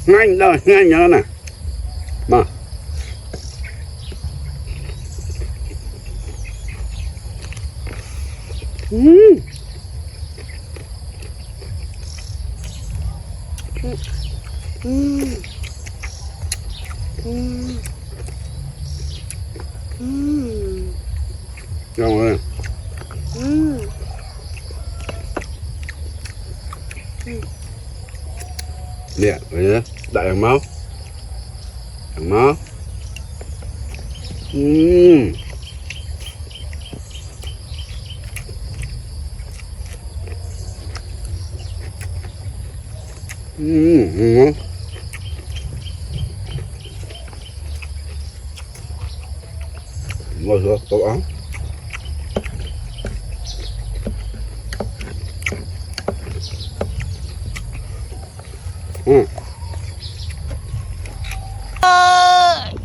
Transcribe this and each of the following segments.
Ngay đâu, ngay nhớ nè. Mà. Rồi. Nè, vậy đó, đại hàng máu. Hàng máu. Ngon. Ngồi xuống, tổ áo.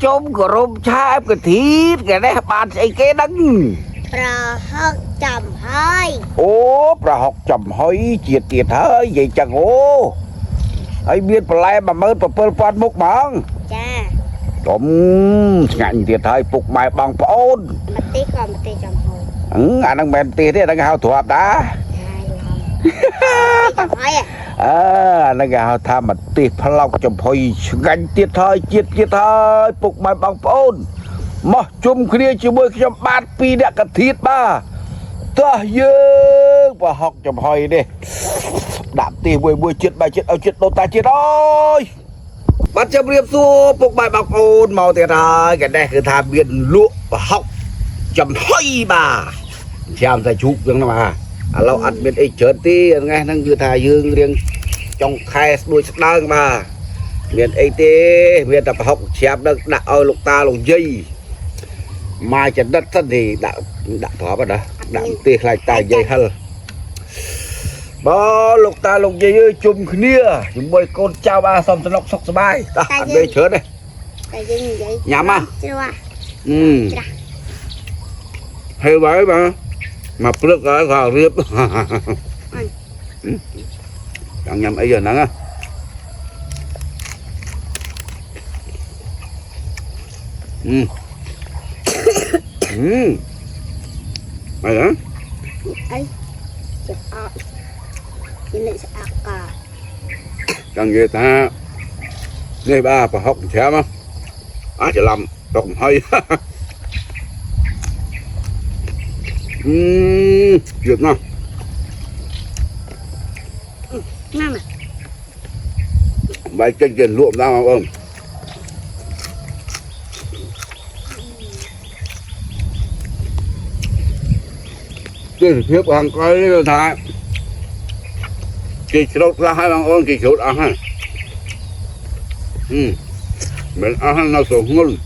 Chôm của rôm chai cái thịt cái này bạn sẽ cái đắng Ra học chầm hơi. ô ra học chầm hơi chiệt hơi vậy chẳng ô ấy biết lại mà mơ bơ phát mục bằng Cha. chôm ngạnh thiệt hơi phục mày bằng phôn Mà tí chầm hồi. anh đang bèn tì thế đang hao thủ hợp đã Chầm hơi đang hao tham mà tì phát lọc chầm hơi ngạnh thiệt hơi chiệt hơi phục mày bằng phôn mà chôm kia chỉ bơi chầm bát pi đã cái thịt ba ta dương và học chầm hơi đi đạp tì bơi chết bài chết ao chết đâu ta chết ơi bắt châm riêng xua phục bài bọc ôn màu tiền rồi cái nàyคือทาเบียนลวกvà học chầm hơi bà xem thầy chụp dương màเราอัดเป็นไอ้เฉินตีไงนั่งคือทายืงเรียงtrong khai đuôi sắc đơn mà miền ấy tê miền tập học xem được đã ơi lục ta lục dây mai chân đất thân thì đã thỏa vào đó đã tê lại tài dây hơn bó lục ta lục dây chung kia chúng bơi con trao ba xong cho lọc sọc sơ bay ta ăn đây chớn đây nhắm à hay vậy mà nước cái gà riếp đang nhắm ấy giờ nắng á mày đó ấy chụp ọ chỉ lại sẽ ạc cả chẳng gì ta đây ba phải học xem á chỉ làm tổng hay việc nào mama bài chân chân luộm ra không cái phiếp hàng cái thà kỳ sốt ra hai bằng ôn kỳ sốt ăn ha mình ăn nó sốt ngon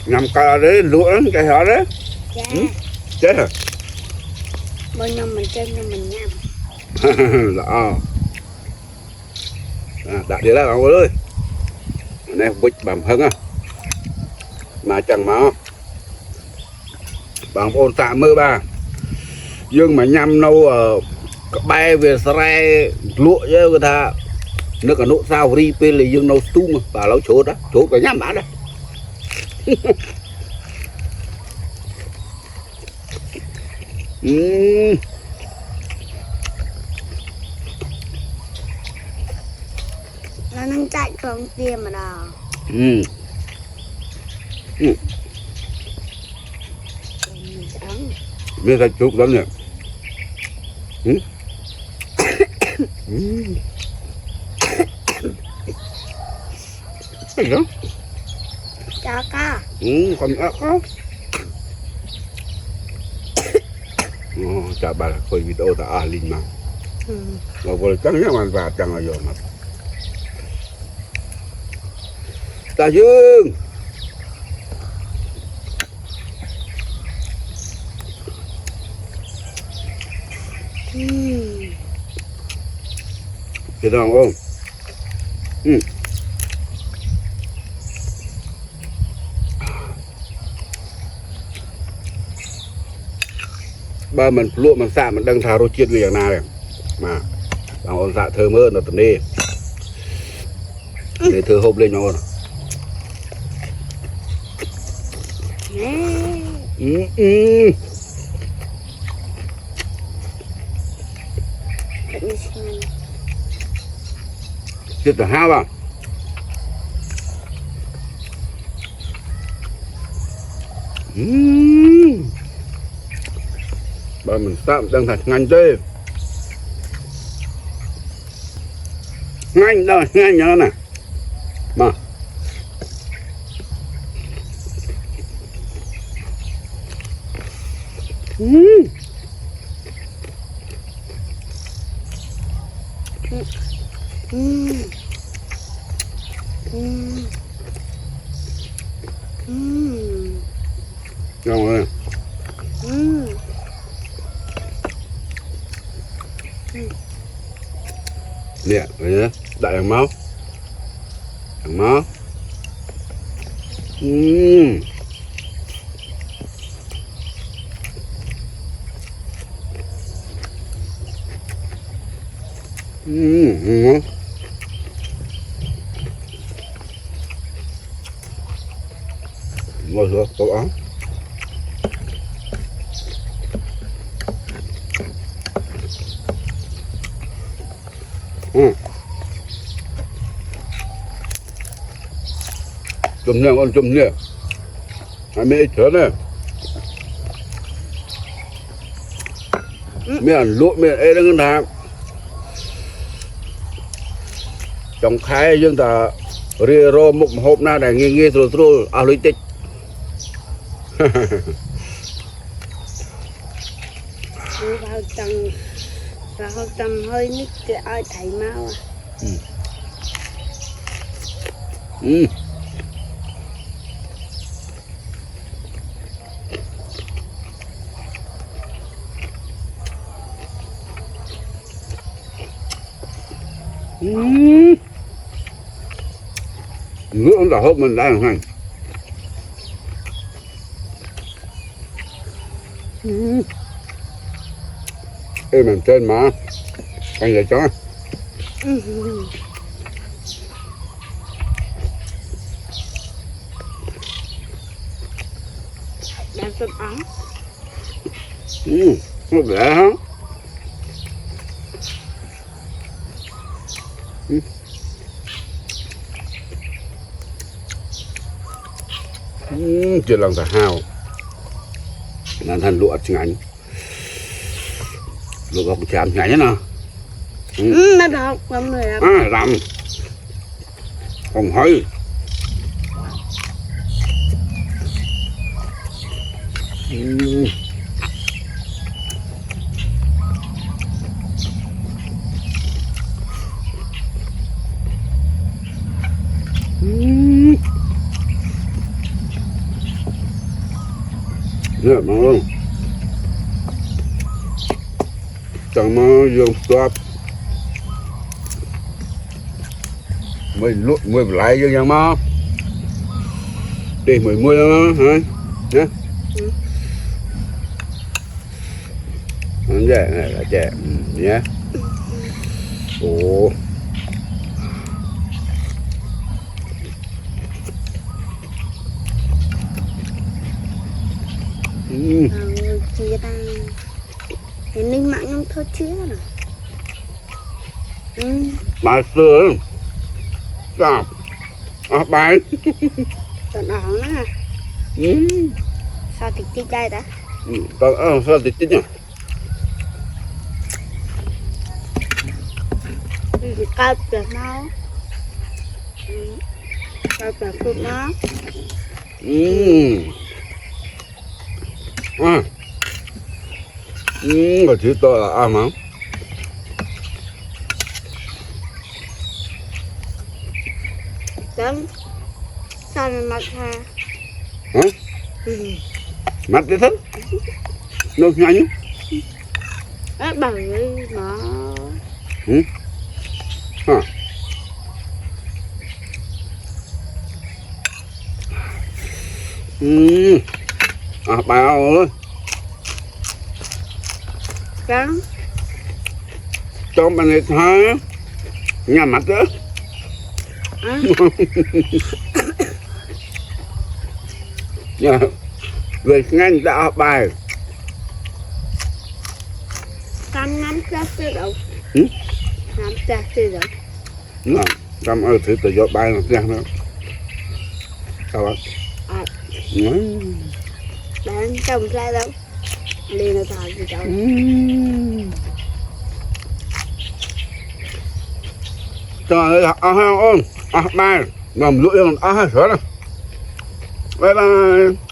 nhằm cà đấy lúa cái hả đấy chết hả bao nhiêu mình chơi nhưng mình nhầm đó đã đi ra bạn ơi này bịch bằng hơn á mà chẳng máu bằng ôn tạ mơ ba dương mà nhằm nâu bay về sài lụa với người ta nước ở nốt sao ri pe là dương nâu tung và lão chỗ đó chỗ cả nhắm bả đó nó đang chạy không tiêm mà đò biết là chụp lắm nhỉ cái đó cho ca còn ớt đó chả bà là coi video ta linh mà vừa trắng nhá mà và chẳng là rồi mà ta dương chị thấy không ba mình lụa mình xạ mình đang thà rô chiết vềอย่างnào này mà bằng ôn xạ thơm hơn là tận đi để thưa hộp lên nhau nè chết là hao vào ba mình tạm đang thật ngành tê ngành đâu ngành nhớ nè mà ngon rồi nè vậy đại hàng máu ngon ngồi xuống cậu áo chùm nè con chùm nè hai mẹ chở nè mẹ ăn lụa mẹ ấy đang ngân hàng trong khai dương ta rìa rô một hộp na để nghe rồi à lấy tích vào tầng hơi nít cái ai thấy mau nước là hộp mình đang hành ê mình trên mà anh vậy cho đang sốt ống nó rẻ hả chưa lòng thả hào là thành lụa chừng ảnh lụa gọc chạm nhảy nào nó đọc lắm rồi làm còn hơi nè mà không chẳng mà dùng toát mình lụt mười lại cho nhà mà đi mười hả nhá vậy này là trẻ nhé ồ chia ta cái ninh mạng không thôi chứ bà xưa sao bài tận ỏng á sao thì tích đây đã sao thì tích nhỉ cao được nó cao được phút nó mà chỉ tôi là ăn mà Đúng. Sao mà mặt ha? Hả? Mặt đi thích. Nó nhanh. Á bằng nó. Hả? Bà ơi. Trắng. Cho bạn này hả? Nhà mặt đó. À, Dạ. Về nhanh đã bài. cam nắm chắc chứ đâu. Ừ? Nắm chắc chứ đâu. Nó cảm ơn thứ tự do bài nó ra nữa. Sao ạ? À, Ừ. bán trồng ra đâu. Đi nó thả gì đâu. Trời ơi, ơn, bài. Ngầm lụi hơn, sửa nè. Bye bye.